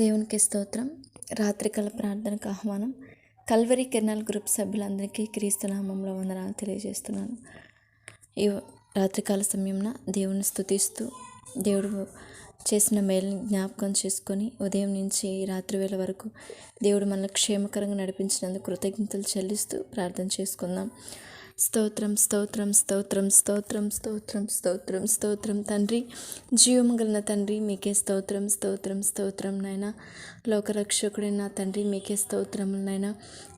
దేవునికి స్తోత్రం. రాత్రికాల ప్రార్థనకు ఆహ్వానం. కల్వరి కెర్నల్ గ్రూప్ సభ్యులందరికీ క్రీస్తు నామంలో వందనాలు తెలియజేస్తున్నాను. ఈ రాత్రికాల సమయంన దేవుని స్తుతిస్తూ దేవుడు చేసిన మేలుని జ్ఞాపకం చేసుకొని ఉదయం నుంచి రాత్రి వేళ వరకు దేవుడు మనల్ని క్షేమకరంగా నడిపించినందుకు కృతజ్ఞతలు చెల్లిస్తూ ప్రార్థన చేసుకుందాం. స్తోత్రం స్తోత్రం స్తోత్రం స్తోత్రం స్తోత్రం స్తోత్రం స్తోత్రం తండ్రి, జీవము గలన తండ్రి, మీకే స్తోత్రం స్తోత్రం స్తోత్రం నాయన. లోకరక్షకుడైన తండ్రి, మీకే స్తోత్రములు నాయన.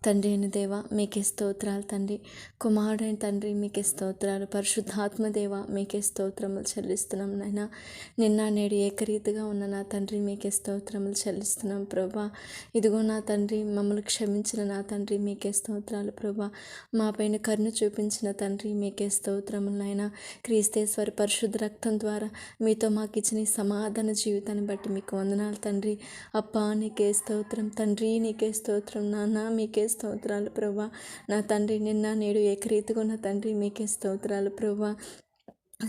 తండ్రి అయిన దేవ, మీకే స్తోత్రాలు తండ్రి. కుమారుడైన తండ్రి, మీకే స్తోత్రాలు. పరిశుద్ధాత్మదేవ, మీకే స్తోత్రములు చెల్లిస్తున్నాం నాయన. నిన్న నేడు ఏకరీతిగా ఉన్న నా తండ్రి, మీకే స్తోత్రములు చెల్లిస్తున్నాం ప్రభా. ఇదిగో నా తండ్రి, మమ్మల్ని క్షమించిన నా తండ్రి, మీకే స్తోత్రాలు ప్రభా. మా పైన కరుణ చూపించిన తండ్రి, మీకే స్తోత్రములు నాయన. క్రీస్తేశ్వరి పరిశుద్ధ రక్తం ద్వారా మీతో మాకు ఇచ్చిన ఈ సమాధాన జీవితాన్ని బట్టి మీకు వందనాలు తండ్రి. అప్పా, నీకే స్తోత్రం తండ్రి, నీకే స్తోత్రం నాన్న, మీకే స్తోత్రాలు ప్రభా. నా తండ్రి, నిన్న నేడు ఏకరీతిగా ఉన్న తండ్రి, మీకే స్తోత్రాలు ప్రభా.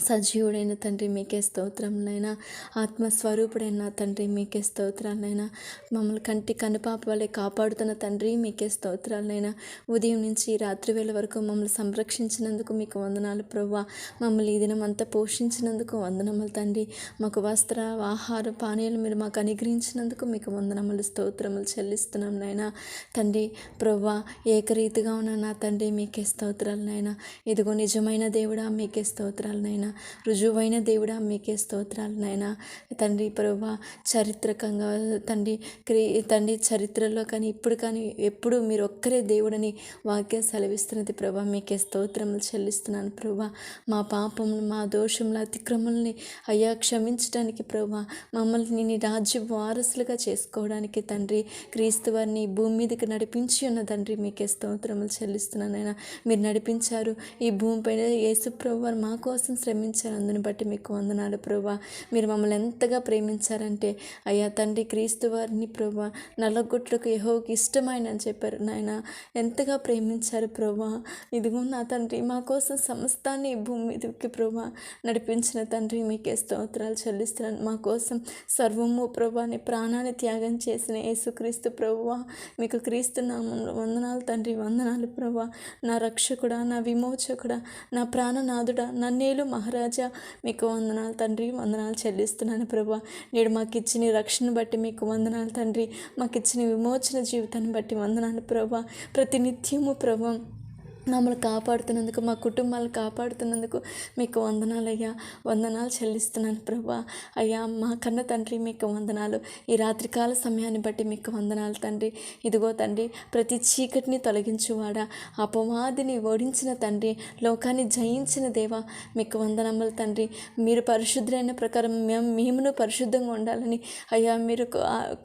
సజీవుడైన తండ్రి, మీకే స్తోత్రములైనా. ఆత్మస్వరూపుడైన తండ్రి, మీకే స్తోత్రాలైనా. మమ్మల్ని కంటి కనుపాప వలె కాపాడుతున్న తండ్రి, మీకే స్తోత్రాలైనా. ఉదయం నుంచి రాత్రి వేళ వరకు మమ్మల్ని సంరక్షించినందుకు మీకు వందనాలు ప్రభా. మమ్మల్ని ఈ దినం అంతా పోషించినందుకు వందనములు తండ్రి. మాకు వస్త్ర ఆహార పానీయాలు మీరు మాకు అనుగ్రహించినందుకు మీకు వందనములు స్తోత్రములు చెల్లిస్తున్నాం నాయనా. తండ్రి ప్రభా, ఏకరీతిగా ఉన్న నా తండ్రి, మీకే స్తోత్రాలు నాయనా. ఇదిగో నిజమైన దేవుడా, మీకే స్తోత్రాలు నాయనా. రుజువైన దేవుడా, మీకే స్తోత్రాలు నాయనా. తండ్రి ప్రభా, చారిత్రకంగా తండ్రి చరిత్రలో కానీ ఇప్పుడు కానీ ఎప్పుడు మీరు ఒక్కరే దేవుడని వాక్యం సెలవిస్తున్నది ప్రభా. మీకే స్తోత్రములు చెల్లిస్తున్నాను ప్రభా. మా పాపములు, మా దోషముల అతిక్రమల్ని అయ్యా క్షమించడానికి ప్రభా, మమ్మల్ని నీ రాజ్య వారసులుగా చేసుకోవడానికి తండ్రి, క్రీస్తు వారిని భూమి మీదకి నడిపించి ఉన్న తండ్రి, మీకే స్తోత్రములు చెల్లిస్తున్నాను నాయనా. మీరు నడిపించారు ఈ భూమిపైన. యేసు ప్రభు వారు మా కోసం శ్రమించారు, అందుని బట్టి మీకు వందనాలు ప్రభా. మీరు మమ్మల్ని ఎంతగా ప్రేమించారంటే అయ్యా తండ్రి, క్రీస్తు వారిని ప్రభా నల్లగొట్లకు యెహోవాకి ఇష్టమైన అని చెప్పారు నాయన. ఎంతగా ప్రేమించారు ప్రభా. ఇదిగో నా తండ్రి, మా కోసం సమస్తాన్ని ఈ భూమి మీదకి ప్రభా నడిపించిన తండ్రి, మీకే స్తోత్రాలు చెల్లిస్తున్నాను. మా కోసం సర్వము ప్రభాని ప్రాణాన్ని త్యాగం చేసిన యేసుక్రీస్తు ప్రభువా, మీకు క్రీస్తు నామంలో వందనాలు తండ్రి, వందనాలు ప్రభా. నా రక్షకుడా, నా విమోచకుడా, నా ప్రాణనాథుడా, నన్నేలు మహారాజా, మీకు వందనాలు తండ్రి, వందనాలు చెల్లిస్తున్నాను ప్రభా. నేడు మాకు ఇచ్చిన రక్షణ బట్టి మీకు వందనాలు తండ్రి. మాకు ఇచ్చిన విమోచన జీవితాన్ని బట్టి వందనాలు ప్రభా. ప్రతినిత్యము ప్రభా మమ్మల్ని కాపాడుతున్నందుకు, మా కుటుంబాలను కాపాడుతున్నందుకు మీకు వందనాలయ్యా. వందనాలు చెల్లిస్తున్నాను ప్రభా. అయ్యా మా కన్న తండ్రి, మీకు వందనాలు. ఈ రాత్రికాల సమయాన్ని బట్టి మీకు వందనాలు తండ్రి. ఇదిగో తండ్రి, ప్రతి చీకటిని తొలగించువాడా, అపవాదిని ఓడించిన తండ్రి, లోకాన్ని జయించిన దేవా, మీకు వందనములు తండ్రి. మీరు పరిశుద్ధులైన ప్రకారం మేమును పరిశుద్ధంగా ఉండాలని అయ్యా మీరు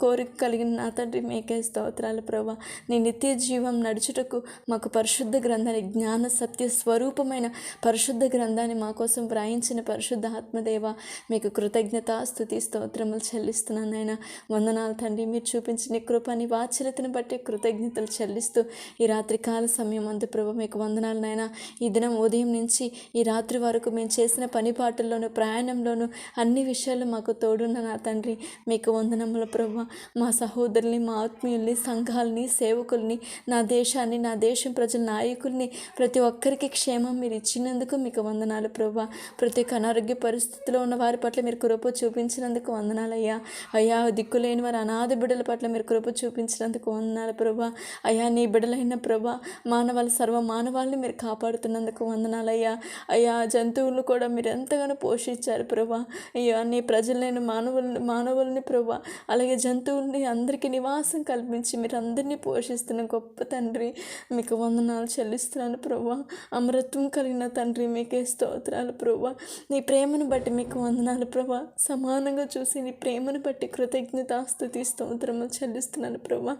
కోరిక కలిగిన నా తండ్రి, మీకే స్తోత్రాలు ప్రభా. నీ నిత్య జీవం నడుచుటకు మాకు పరిశుద్ధ గ్రంథాన్ని, జ్ఞాన సత్య స్వరూపమైన పరిశుద్ధ గ్రంథాన్ని మా కోసం వ్రాయించిన పరిశుద్ధ ఆత్మదేవ, మీకు కృతజ్ఞత స్తుతి స్తోత్రములు చెల్లిస్తున్నాను నాయన. వందనాలు తండ్రి. మీరు చూపించిన కృపని వాత్సల్యతను బట్టి కృతజ్ఞతలు చెల్లిస్తూ ఈ రాత్రి కాల సమయం అందు ప్రభు మీకు వందనాలు నాయన. ఈ దినం ఉదయం నుంచి ఈ రాత్రి వరకు మేము చేసిన పని పాటల్లోనూ, ప్రయాణంలోనూ అన్ని విషయాలు మాకు తోడున్న నా తండ్రి, మీకు వందనములు ప్రభు. మా సహోదరుల్ని, మా ఆత్మీయుల్ని, సంఘాలని, సేవకుల్ని, నా దేశాన్ని, నా దేశం ప్రజల నాయకుల్ని, ప్రతి ఒక్కరికి క్షేమం మీరు ఇచ్చినందుకు మీకు వందనాలు ప్రభా. ప్రతి ఒక్క అనారోగ్య పరిస్థితిలో ఉన్న వారి పట్ల మీరు కృప చూపించినందుకు వందనాలు అయ్యా. అయ్యా దిక్కులేని వారి అనాథ బిడ్డల పట్ల మీరు కృప చూపించినందుకు వందనాలు ప్రభా. అయ్యా నీ బిడ్డలైన ప్రభా, సర్వ మానవాళ్ళని మీరు కాపాడుతున్నందుకు వందనాలు అయ్యా. అయ్యా జంతువులను కూడా మీరు ఎంతగానో పోషించారు ప్రభా. అయ్యా నీ ప్రజలైన మానవుల్ని ప్రభా, అలాగే జంతువుల్ని అందరికీ నివాసం కల్పించి మీరు అందరినీ పోషిస్తున్న గొప్ప తండ్రి, మీకు వందనాలు చెల్లిస్తున్నాను ప్రభా. అమరత్వం కలిగిన తండ్రి, మీకే స్తోత్రాలు ప్రభా. నీ ప్రేమను బట్టి మీకు వందనాలు ప్రభా. సమానంగా చూసి నీ ప్రేమను బట్టి కృతజ్ఞత స్తుతి స్తోత్రములు చెల్లిస్తున్నాను ప్రభా.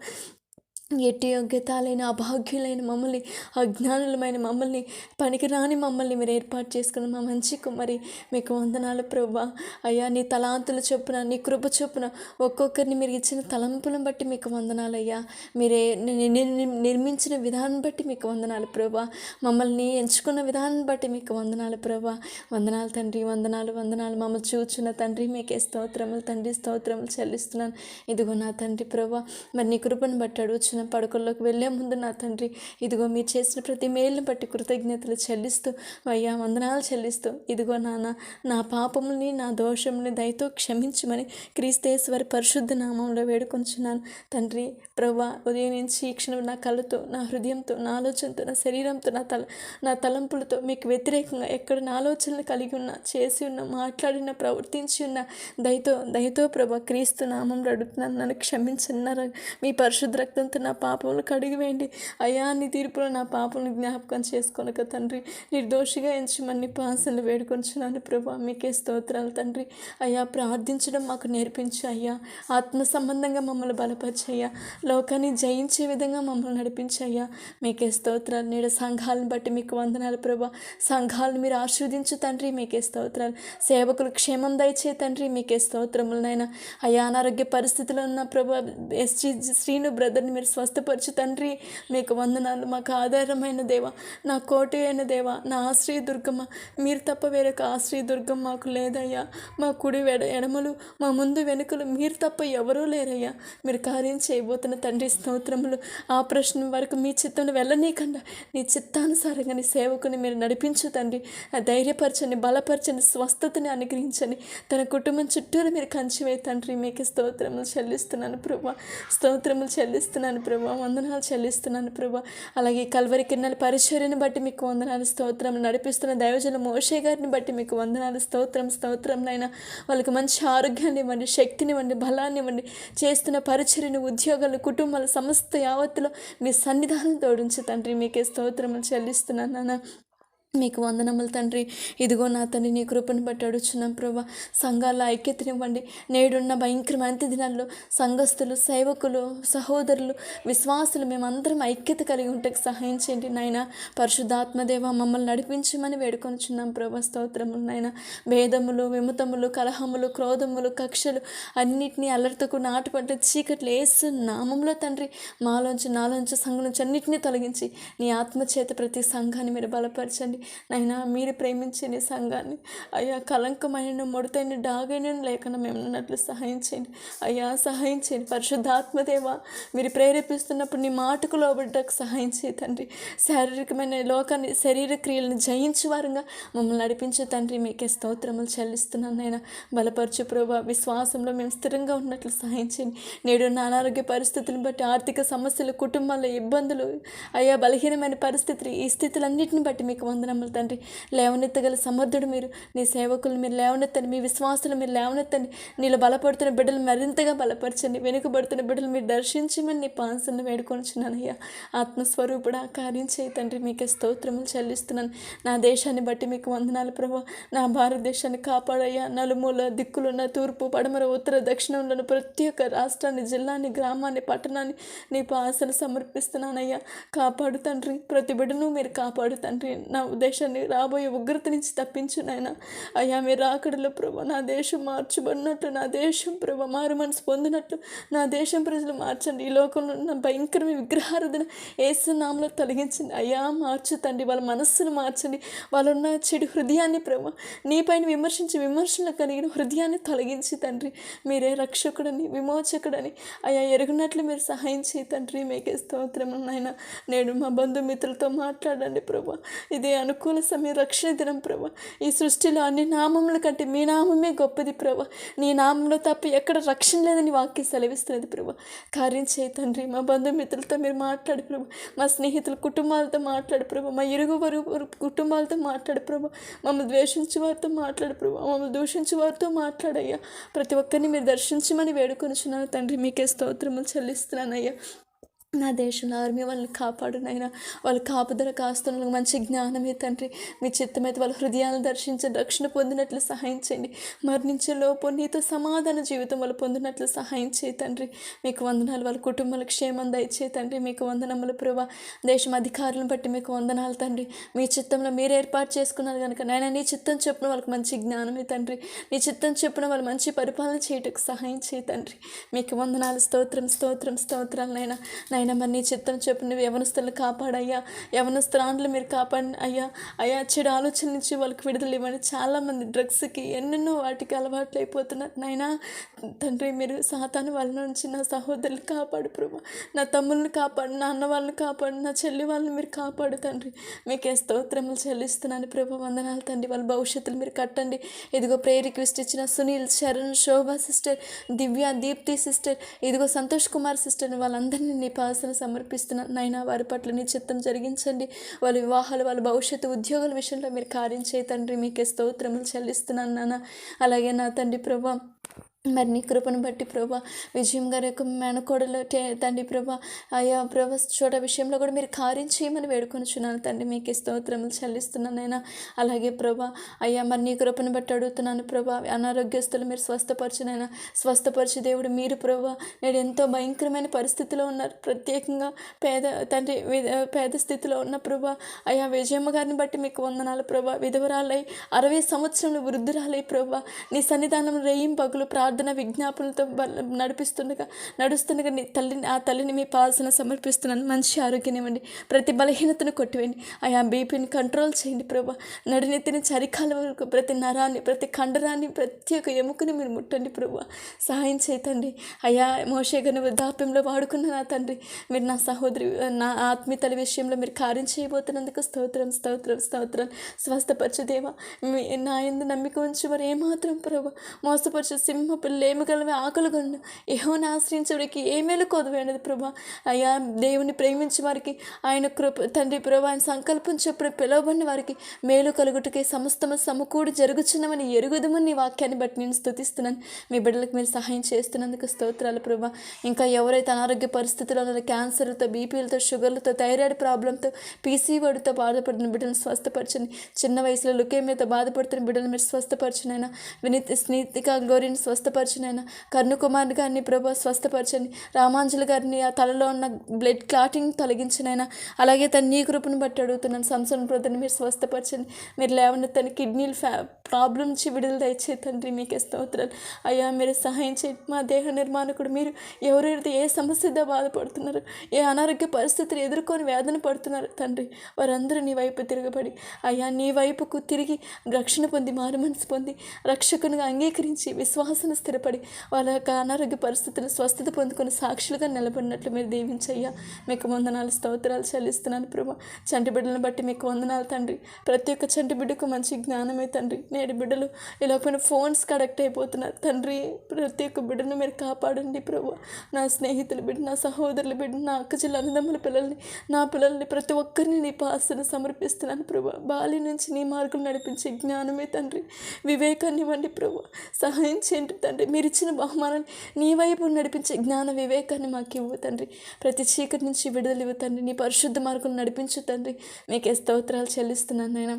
ఎట్టి యోగ్యతలైన అభాగ్యులైన మమ్మల్ని, అజ్ఞానులమైన మమ్మల్ని, పనికిరాని మమ్మల్ని మీరు ఏర్పాటు చేసుకున్న మా మంచి కుమ్మరి మీకు వందనాలు ప్రభువా. అయ్యా, నీ తలాంతుల చొప్పున, నీ కృప చొప్పున ఒక్కొక్కరిని మీరు ఇచ్చిన తలంపులను బట్టి మీకు వందనాలు అయ్యా. మీరే నిర్మించిన విధానం బట్టి మీకు వందనాలు ప్రభువా. మమ్మల్ని ఎంచుకున్న విధానం బట్టి మీకు వందనాలు ప్రభువా. వందనాలు తండ్రి, వందనాలు వందనాలు. మమ్మల్ని చూచున్న తండ్రి మీకే స్తోత్రములు తండ్రి, స్తోత్రములు చెల్లిస్తున్నాను. ఇదిగో నా తండ్రి ప్రభువా, మరి నీ కృపను బట్టి అడుగుచున్న పడకల్లోకి వెళ్ళే ముందు నా తండ్రి, ఇదిగో మీరు చేసిన ప్రతి మేలుని బట్టి కృతజ్ఞతలు చెల్లిస్తూ, అయ్యా వందనాలు చెల్లిస్తూ, ఇదిగో నాన్న, నా పాపముల్ని, నా దోషముల్ని దయతో క్షమించమని క్రీస్తేశ్వరి పరిశుద్ధ నామంలో వేడుకొంచున్నాను తండ్రి ప్రభువా. ఉదయం నుంచి ఈ క్షణం నా కళ్ళతో, నా హృదయంతో, నా ఆలోచనతో, నా శరీరంతో, నా తలంపులతో మీకు వ్యతిరేకంగా ఎక్కడ నా ఆలోచనలు కలిగి ఉన్నా, చేసి ఉన్న, మాట్లాడిన, ప్రవర్తించి ఉన్న దయతో ప్రభా క్రీస్తు నామంలో అడుగుతున్నాను. నన్ను క్షమించన్నారు. మీ పరిశుద్ధ రక్తంతో నా పాపములు కడిగివేయండి అయ్యా. నీ తీర్పులో నా పాపములు జ్ఞాపకం చేసుకోనక తండ్రి, నిర్దోషిగా ఎంచమని పాసనలు వేడుకొంచున్నాను ప్రభా. మీకే స్తోత్రాలు తండ్రి. అయ్యా, ప్రార్థించడం మాకు నేర్పించు అయ్యా. ఆత్మ సంబంధంగా మమ్మల్ని బలపరిచయ్యా. లోకాన్ని జయించే విధంగా మమ్మల్ని నడిపించయ్యా. మీకే స్తోత్రాలు. నేడు సంఘాలను బట్టి మీకు వందనాలు ప్రభా. సంఘాలను మీరు ఆశీర్వదించు తండ్రి, మీకే స్తోత్రాలు. సేవకులు క్షేమం దయచే తండ్రి, మీకే స్తోత్రములు నాయన. అయ్యా, అనారోగ్య పరిస్థితిలో ఉన్న ప్రభా ఎస్జీ శ్రీను బ్రదర్ని మీరు స్వస్థపరచు తండ్రి, మీకు వందనాలు. మాకు ఆధారమైన దేవ, నా కోట అయిన దేవ, నా ఆశ్రయ దుర్గమ్మ, మీరు తప్ప వేరొక ఆశ్రయ దుర్గం మాకు లేదయ్యా. మా కుడి ఎడమలు, మా ముందు వెనుకలు మీరు తప్ప ఎవరూ లేరయ్యా. మీరు కార్యం చేయబోతున్న తండ్రి స్తోత్రములు. ఆ ప్రశ్న వరకు మీ చిత్తంలో వెళ్ళనీకుండా నీ చిత్తానుసారంగా నీ సేవకుని మీరు నడిపించు తండ్రి. ధైర్యపరచండి, బలపరచండి, స్వస్థతని అనుగ్రహించండి. తన కుటుంబం చుట్టూరు మీరు కంచివే తండ్రి. మీకు స్తోత్రములు చెల్లిస్తున్నాను ప్రభా, స్తోత్రములు చెల్లిస్తున్నాను ప్రభా, వందనాలు చెల్లిస్తున్నాను ప్రభా. అలాగే కల్వరి కిరణాల పరిచర్యను బట్టి మీకు వందనాలు, స్తోత్రం. నడిపిస్తున్న దైవజన మోషే గారిని బట్టి మీకు వందనాలు, స్తోత్రం నైనా. వాళ్ళకి మంచి ఆరోగ్యాన్ని ఇవ్వండి, శక్తినివ్వండి, బలాన్ని ఇవ్వండి. చేస్తున్న పరిచర్యను, ఉద్యోగాలు, కుటుంబాలు సమస్త యావత్తులో మీ సన్నిధానం తోడించు తండ్రి. మీకే స్తోత్రములు చెల్లిస్తున్నాను నాన్న. మీకు వందనములు తండ్రి. ఇదిగో నా తండ్రి, నీ కృపను బట్టి అడుగుచున్నాం ప్రభా. సంఘాల ఐక్యతనివ్వండి. నేడున్న భయంకరమైన అంత్య దినాల్లో సంఘస్థులు, సేవకులు, సహోదరులు, విశ్వాసులు మేమందరం ఐక్యత కలిగి ఉంటే సహాయం చేయండి నాయన. పరిశుద్ధాత్మదేవ, మమ్మల్ని నడిపించమని వేడుకొనిచున్నాం ప్రభా. స్తోత్రములు నాయన. భేదములు, విమతములు, కలహములు, క్రోధములు, కక్షలు అన్నిటినీ అల్లరితో నాటుపడ్డ చీకట్లు యేసు నామంలో తండ్రి నాలోంచి సంఘం నుంచి అన్నింటినీ తొలగించి నీ ఆత్మచేత ప్రతి సంఘాన్ని మీరు బలపరచండి నైనా. మీరు ప్రేమించండి సంఘాన్ని అయ్యా. కలంకమైన, ముడతైన, డాగైన లేకుండా మేము ఉన్నట్లు సహాయం చేయండి అయ్యా. సహాయం చేయండి పరిశుద్ధాత్మదేవ. మీరు ప్రేరేపిస్తున్నప్పుడు నీ మాటకు లోబడ్డకు సహాయం చేయ తండ్రి. శారీరకమైన లోకాన్ని, శరీర క్రియలను జయించు వారంగా మమ్మల్ని నడిపించే తండ్రి. మీకే స్తోత్రములు చెల్లిస్తున్నాను నైనా. బలపరచు ప్రభా. విశ్వాసంలో మేము స్థిరంగా ఉన్నట్లు సహాయం చేయండి. నేడు అనారోగ్య పరిస్థితులను బట్టి, ఆర్థిక సమస్యలు, కుటుంబాల్లో ఇబ్బందులు అయ్యా, బలహీనమైన పరిస్థితులు, ఈ స్థితులన్నింటిని బట్టి మీకు వందనములు తండ్రి. లేవనెత్తగల సమర్థుడు మీరు. నీ సేవకులు మీరు లేవనెత్తండి, మీ విశ్వాసులు మీరు లేవనెత్తండి. నీలో బలపడుతున్న బిడ్డలు మరింతగా బలపరచండి. వెనుకబడుతున్న బిడ్డలు మీరు దర్శించమని నీ పాన్సನ್ನು వేడుకొనిచున్నానయ్యా. ఆత్మస్వరూపుడా, కార్యం చేయి తండ్రి. మీకే స్తోత్రములు చెల్లిస్తున్నాను. నా దేశాన్ని బట్టి మీకు వందనాలు ప్రభా. నా భారతదేశాన్ని కాపాడయ్యా. నలుమూల దిక్కులున్న తూర్పు, పడమర, ఉత్తర, దక్షిణంలోని ప్రతి ఒక్క రాష్ట్రాన్ని, జిల్లాని, గ్రామాన్ని, పట్టణాన్ని నీ పాసలు సమర్పిస్తున్నానయ్యా. కాపాడు తండ్రి. ప్రతి బిడ్డను మీరు కాపాడు తండ్రి. నా దేశాన్ని రాబోయే ఉగ్రత నుంచి తప్పించు నాయన. అయ్యా, మీరు రాకడలో ప్రభా నా దేశం మార్చబడినట్లు, నా దేశం ప్రభా మారు మనసు పొందినట్లు నా దేశం ప్రజలు మార్చండి. ఈ లోకంలో ఉన్న భయంకరమైన విగ్రహారాధన యేసు నామములో తొలగించండి అయ్యా. మార్చు తండ్రి. వాళ్ళ మనస్సును మార్చండి. వాళ్ళున్న చెడు హృదయాన్ని ప్రభా, నీపైన విమర్శలు కలిగిన హృదయాన్ని తొలగించి తండ్రి. మీరే రక్షకుడని, విమోచకుడని అయ్యా ఎరుగునట్లు మీరు సహాయం చేయి తండ్రి. మీకే స్తోత్రము నాయన. నేడు మా బంధుమిత్రులతో మాట్లాడండి ప్రభా. ఇదే అనుకూల సమయం, రక్షణ దినం ప్రభా. ఈ సృష్టిలో అన్ని నామముల కంటే మీ నామమే గొప్పది ప్రభా. నీ నామంలో తప్ప ఎక్కడ రక్షణ లేదని వాక్యం సెలవిస్తున్నది ప్రభా. కార్యం చేయి తండ్రి. మా బంధుమిత్రులతో మీరు మాట్లాడు ప్రభా. మా స్నేహితుల కుటుంబాలతో మాట్లాడు ప్రభా. మా ఇరుగు కుటుంబాలతో మాట్లాడు ప్రభా. మమ్మల్ని ద్వేషించే వారితో మాట్లాడు ప్రభా. మమ్మల్ని దూషించే వారితో మాట్లాడయ్యా. ప్రతి ఒక్కరిని మీరు దర్శించమని వేడుకొనిచున్నాను తండ్రి. మీకే స్తోత్రములు చెల్లిస్తున్నానయ్యా. నా దేశంలో ఆర్మీ వాళ్ళని కాపాడు నాయన. వాళ్ళ కాపుదల కాస్తున్న మంచి జ్ఞానమే తండ్రి. మీ చిత్తమైతే వాళ్ళ హృదయాలను దర్శించి రక్షణ పొందినట్లు సహాయం చేయండి. మరణించే లోపు నీతో సమాధాన జీవితం వాళ్ళు పొందినట్లు సహాయం చేయి తండ్రి. మీకు వందనాలు. వాళ్ళ కుటుంబాల క్షేమం దయచే తండ్రి. మీకు వందనములు ప్రభా. దేశం అధికారులను బట్టి మీకు వందనాలు తండ్రి. మీ చిత్తంలో మీరు ఏర్పాటు చేసుకున్నారు కనుక నాయన నీ చిత్తం చెప్పున వాళ్ళకి మంచి జ్ఞానమే తండ్రి. నీ చిత్తం చెప్పున వాళ్ళు మంచి పరిపాలన చేయటకు సహాయం చేయి తండ్రి. మీకు వందనాలు. స్తోత్రం స్తోత్రం స్తోత్రాలు నాయన. నాయన మరి నీ చిత్తం చెప్పు. నువ్వు యవనస్తులను కాపాడయ్యా. యవనస్తురాండ్లు మీరు కాపాడి అయ్యా. అయ్యా చెడు ఆలోచన నుంచి వాళ్ళకి విడుదల ఇవ్వండి. చాలామంది డ్రగ్స్కి ఎన్నెన్నో వాటికి అలవాట్లు అయిపోతున్నారు నాయన. తండ్రి మీరు సాతాను వాళ్ళ నుంచి నా సహోదరులు కాపాడు ప్రభా. నా తమ్ముళ్ళని కాపాడు, నా అన్న వాళ్ళని కాపాడు, నా చెల్లి వాళ్ళని మీరు కాపాడు తండ్రి. మీకే స్తోత్రములు చెల్లిస్తున్నాను ప్రభా. వందనాలు తండ్రి. వాళ్ళ భవిష్యత్తులు మీరు కట్టండి. ఇదిగో ప్రేయర్ రిక్వెస్ట్ ఇచ్చిన సునీల్, శరణ్, శోభా సిస్టర్, దివ్య, దీప్తి సిస్టర్, ఇదిగో సంతోష్ కుమార్ సిస్టర్, వాళ్ళందరినీ నీ పాసన సమర్పిస్తున్నాను నాయన. వారి పట్ల నీ చిత్తం జరిగించండి. వాళ్ళ వివాహాలు, వాళ్ళ భవిష్యత్తు, ఉద్యోగాల విషయంలో మీరు కార్యం చేయ తండ్రి. మీకే స్తోత్రములు చెల్లిస్తున్నాను నాన్న. అలాగే నా తండ్రి ప్రభా మరి నీ కృపను బట్టి ప్రభా విజయం గారి యొక్క మేనకోడలు తండ్రి ప్రభా అయ్యా ప్రభా చోట విషయంలో కూడా మీరు కార్యం చేయమని వేడుకొనిచున్నాను తండ్రి. మీకు స్తోత్రములు చెల్లిస్తున్నానైనా. అలాగే ప్రభా అయ్యా మరి నీ కృపను బట్టి అడుగుతున్నాను ప్రభా. అనారోగ్యస్తులు మీరు స్వస్థపరచునైనా. స్వస్థపరిచి దేవుడు మీరు ప్రభా నేడు ఎంతో భయంకరమైన పరిస్థితిలో ఉన్నారు. ప్రత్యేకంగా పేద స్థితిలో ఉన్న ప్రభా అయ్యా విజయమ్మ గారిని బట్టి మీకు వందనాలు ప్రభా. విధవరాలై 60 సంవత్సరంలో వృద్ధురాలై ప్రభా నీ సన్నిధానం రేయింపగులు ప్రార్థన విజ్ఞాపనలతో నడుస్తుండగా ఆ తల్లిని మీ పాసన సమర్పిస్తున్నాను. మంచి ఆరోగ్యం ఇవ్వండి. ప్రతి బలహీనతను కొట్టివేయండి. ఆయా బీపీని కంట్రోల్ చేయండి ప్రభా. నడినెత్తిని చరికాల వరకు ప్రతి నరాన్ని, ప్రతి కండరాన్ని, ప్రతి ఒక్క ఎముకని మీరు ముట్టండి ప్రభా. సహాయం చేయతండి. అయ్యా మోషే గారిని వృద్ధాప్యంలో వాడుకున్న నా తండ్రి మీరు నా సహోదరి, నా ఆత్మీయతల విషయంలో మీరు కార్యం చేయబోతున్నందుకు స్తోత్రం స్తోత్రం స్తోత్రం. స్వస్థపరచు దేవా. నా యందు నమ్మిక ఉంచి మరి ఏమాత్రం ప్రభా మోసపరచు సింహ పిల్లలు ఏమిగలవి ఆకలిగొండు యెహోవాను ఆశ్రయించేవారికి ఏ మేలు కొదవేయనది ప్రభా. అయ్యా దేవుని ప్రేమించే వారికి ఆయన కృప తండ్రి ప్రభా ఆయన సంకల్పం చొప్పున పిలువబడిన వారికి మేలు కలుగుటకే సమస్తము సమకూడి జరుగుచున్నామని ఎరుగుదమని నీ వాక్యాన్ని బట్టి నేను స్తుతిస్తున్నాను. మీ బిడ్డలకు మీరు సహాయం చేస్తున్నందుకు స్తోత్రాలు ప్రభా. ఇంకా ఎవరైతే అనారోగ్య పరిస్థితుల్లో ఉన్నారో క్యాన్సర్లతో, బీపీలతో, షుగర్లతో, థైరాయిడ్ ప్రాబ్లంతో, పీసీఓడితో బాధపడుతున్న బిడ్డలను స్వస్థపరచండి. చిన్న వయసులో లుకేమియాతో బాధపడుతున్న బిడ్డలు మీరు స్వస్థపరచునైనా. స్నీతిక గ్లోరీని స్వస్థపరచునైనా. కర్ణకుమార్ గారిని ప్రభా స్వస్థపరచండి. రామాంజలి గారిని ఆ తలలో ఉన్న బ్లడ్ క్లాటింగ్ తొలగించినైనా. అలాగే తన నీ కృపను బట్టి అడుగుతున్నాను. సంసోన్ బ్రదర్ని మీరు స్వస్థపరచండి. మీరు లేవని తన కిడ్నీలు ప్రాబ్లం నుంచి విడుదల దయచే తండ్రి. మీకే స్తోత్రాలు. అయ్యా మీరు సహాయం చేయండి. మా దేహ నిర్మాణకుడు మీరు ఎవరైతే ఏ సమస్యతో బాధపడుతున్నారు, ఏ అనారోగ్య పరిస్థితులు ఎదుర్కొని వేదన పడుతున్నారు తండ్రి, వారందరూ నీ వైపు తిరగబడి అయ్యా నీ వైపుకు తిరిగి రక్షణ పొంది, మారు మనసు పొంది, రక్షకునిగా అంగీకరించి విశ్వాసను స్థిరపడి వాళ్ళ యొక్క అనారోగ్య పరిస్థితులు స్వస్థత పొందుకొని సాక్షులుగా నిలబడినట్లు మీరు దీవించయ్యా. మీకు వందనాలు స్తోత్రాలు చెల్లిస్తున్నాను ప్రభా. చంటి బిడ్డలను బట్టి మీకు వందనాలు తండ్రి. ప్రతి ఒక్క చంటి బిడ్డకు మంచి జ్ఞానమే తండ్రి. నేడు బిడ్డలు ఇలా ఫోన్స్కి అడక్ట్ అయిపోతున్నారు తండ్రి. ప్రతి ఒక్క బిడ్డను మీరు కాపాడండి ప్రభా. నా స్నేహితుల బిడ్డ, నా సహోదరుల బిడ్డ, నా అక్క చెల్లి అన్నదమ్ముల పిల్లల్ని, నా పిల్లల్ని ప్రతి ఒక్కరిని నీ పాసన సమర్పిస్తున్నాను ప్రభా. బాల్యం నుంచి నీ మార్గం నడిపించే జ్ఞానమే తండ్రి. వివేకాన్ని ఇవ్వండి ప్రభా. సహాయం చేయండి తండ్రి. మీరు ఇచ్చిన బహుమానాన్ని నీ వైపు నడిపించే జ్ఞాన వివేకాన్ని మాకు ఇవ్వు తండ్రి. ప్రతి చీకటి నుంచి విడుదల ఇవ్వు తండ్రి. నీ పరిశుద్ధ మార్గం నడిపించు తండ్రి. మీకే స్తోత్రాలు చెల్లిస్తున్నాను నాయన.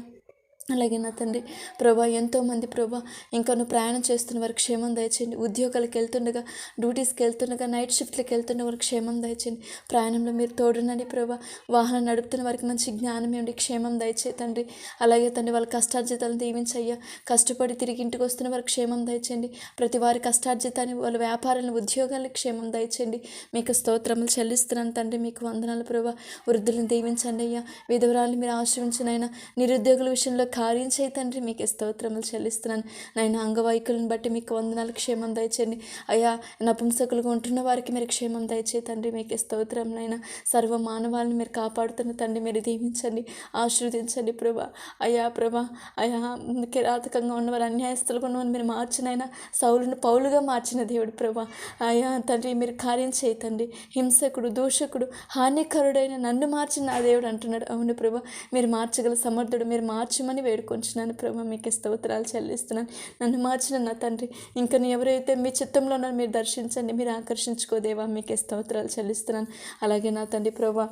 అలాగే నా తండ్రి ప్రభా ఎంతోమంది ప్రభా ఇంకా నువ్వు ప్రయాణం చేస్తున్న వారికి క్షేమం దయచేయండి. ఉద్యోగాలకు వెళ్తుండగా, డ్యూటీస్కి వెళ్తుండగా, నైట్ షిఫ్ట్లకు వెళ్తున్న వారికి క్షేమం దయచేయండి. ప్రయాణంలో మీరు తోడునండి ప్రభా. వాహనం నడుపుతున్న వారికి మంచి జ్ఞానం ఇవ్వండి, క్షేమం దయచే తండ్రి. అలాగే తండ్రి వాళ్ళ కష్టార్జితాలను దీవించయ్యా. కష్టపడి తిరిగి ఇంటికి వస్తున్న వారికి క్షేమం దయచేయండి. ప్రతి వారి కష్టార్జితాన్ని, వాళ్ళ వ్యాపారాలను, ఉద్యోగాలకు క్షేమం దయచేయండి. మీకు స్తోత్రములు చెల్లిస్తున్నాను తండ్రి. మీకు వందనాలు ప్రభా. వృద్ధులను దీవించండి అయ్యా. విధవరాలను మీరు ఆశ్రయించినైనా. నిరుద్యోగుల విషయంలో కార్యం చేయి తండ్రి. మీకు స్తోత్రములు చెల్లిస్తున్నాను నాయన. అంగవైకులను బట్టి మీకు వందనాలు, క్షేమం దయచేయండి అయ్యా. నపుంసకులుగా ఉంటున్న వారికి మీరు క్షేమం దయచే తండ్రి. మీకు స్తోత్రములైనా. సర్వ మానవాళ్ళని మీరు కాపాడుతున్న తండ్రి. మీరు దీవించండి, ఆశీర్వదించండి ప్రభా. అయ్యా ప్రభా అయ్యా కిరాతకంగా ఉన్నవారు, అన్యాయస్తులుగా ఉన్నవారు మీరు మార్చినైనా. సౌలును పౌలుగా మార్చిన దేవుడు ప్రభా. అయ్యా తండ్రి మీరు కార్యం చేయి తండ్రి. హింసకుడు, దూషకుడు, హానికరుడైన నన్ను మార్చిన నా దేవుడు అంటున్నాడు. అవును ప్రభా మీరు మార్చగల సమర్థుడు. మీరు మార్చమని మార్చమని వేడుకొంచున్నాను ప్రభా. మీకు స్తోత్రాలు చెల్లిస్తున్నాను. నన్ను మార్చిన నా తండ్రి, ఇంకా ఎవరైతే మీ చిత్తంలో ఉన్నారో మీరు దర్శించండి, మీరు ఆకర్షించుకోదేవా. మీకు స్తోత్రాలు చెల్లిస్తున్నాను. అలాగే నా తండ్రి ప్రభా,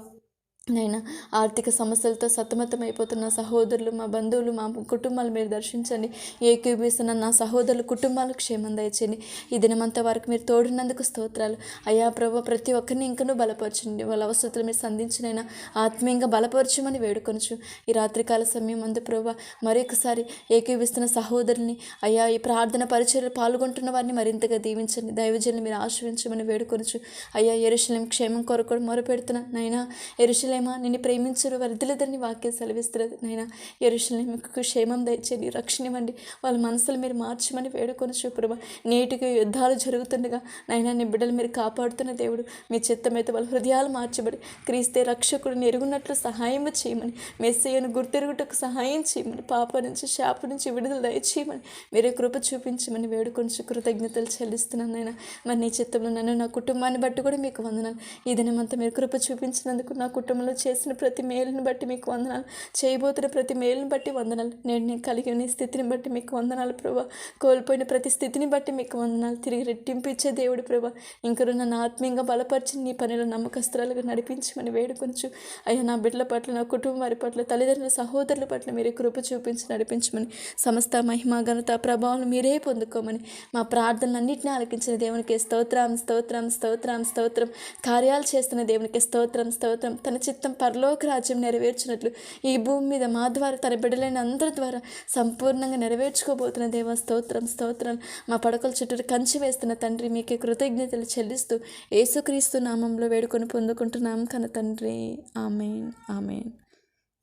నైనా ఆర్థిక సమస్యలతో సతమతం అయిపోతున్న సహోదరులు, మా బంధువులు, మా కుటుంబాలు మీరు దర్శించండి. ఏకీభవిస్తున్న నా సహోదరులు కుటుంబాలకు క్షేమం దయచేయండి. ఈ దినమంతా వరకు మీరు తోడున్నందుకు స్తోత్రాలు అయ్యా ప్రభు. ప్రతి ఒక్కరిని ఇంకనూ బలపరచండి. వాళ్ళ అవసరతలు మీరు సంధించినైనా ఆత్మీయంగా బలపరచమని వేడుకొనచ్చు. ఈ రాత్రికాల సమయం అందు ప్రభు మరొకసారి ఏకీభవిస్తున్న సహోదరుని అయ్యా, ఈ ప్రార్థన పరిచర్యలు పాల్గొంటున్న వారిని మరింతగా దీవించండి. దైవజనులు మీరు ఆశ్రయించమని వేడుకొనచ్చు. అయ్యా, యెరూషలేము క్షేమం కొరకు మొరపెడుతున్నా నైనా. యెరూషలేమా, నిన్ను ప్రేమించరు వర్ధిల్లదని వాక్యం సెలవిస్తున్నది నైనా. యెరూషలేముకు క్షేమం దయచేయండి, రక్షణ ఇవ్వండి. వాళ్ళ మనసులు మీరు మార్చమని వేడుకొనచ్చు ప్రభా. నేటికి యుద్ధాలు జరుగుతుండగా నైనా నీ బిడ్డలు మీరు కాపాడుతున్న దేవుడు. మీ చిత్తమైతే వాళ్ళ హృదయాలు మార్చబడి క్రీస్తే రక్షకుడిని ఎరుగున్నట్లు సహాయం చేయమని, మెస్సయ్యను గుర్తెరుగుటకు సహాయం చేయమని, పాప నుంచి శాప నుంచి విడుదల దయచేయమని మీరే కృప చూపించమని వేడుకొంచు కృతజ్ఞతలు చెల్లిస్తున్నాను నైనా. మరి నీ చిత్తంలో నన్ను, నా కుటుంబాన్ని బట్టి కూడా మీకు వందనాలు. ఈ దినమంతా మీరు కృప చూపించినందుకు, నా కుటుంబంలో చేసిన ప్రతి మేలుని బట్టి మీకు వందనాలు, చేయబోతున్న ప్రతి మేలుని బట్టి వందనాలు, నేను కలిగి ఉన్న స్థితిని బట్టి మీకు వందనాలు ప్రభా. కోల్పోయిన ప్రతి స్థితిని బట్టి మీకు వందనాలు. తిరిగి రెట్టింపు ఇచ్చే దేవుడు ప్రభా. ఇంకను నన్ను ఆత్మీయంగా బలపరిచి నీ పనిలో నమ్మకస్తురాలుగా నడిపించమని వేడుకొంచు అయ్యా. నా బిడ్డల పట్ల, నా కుటుంబం వారి పట్ల, తల్లిదండ్రుల సహోదరుల పట్ల మీరే కృప చూపించి నడిపించమని, సమస్త మహిమ ఘనత ప్రభావం మీరే పొందుకోమని, మా ప్రార్థనలన్నింటినీ ఆలకించిన దేవునికి స్తోత్రం స్తోత్రం స్తోత్రం స్తోత్రం. కార్యాలు చేస్తున్న దేవునికి స్తోత్రం స్తోత్రం. తన చిత్తం పరలోక రాజ్యం నెరవేర్చినట్లు ఈ భూమి మీద మా ద్వారా, తన బిడ్డలైన అందరి ద్వారా సంపూర్ణంగా నెరవేర్చుకోబోతున్న దేవ స్తోత్రం స్తోత్రం. మా పడకల చుట్టూ కంచి వేస్తున్న తండ్రి, మీకే కృతజ్ఞతలు చెల్లిస్తూ యేసుక్రీస్తు నామంలో వేడుకొని పొందుకుంటున్నాం కన తండ్రి. ఆమేన్ ఆమేన్.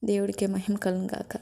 దేవుడికే మహిమ కలుగును గాక.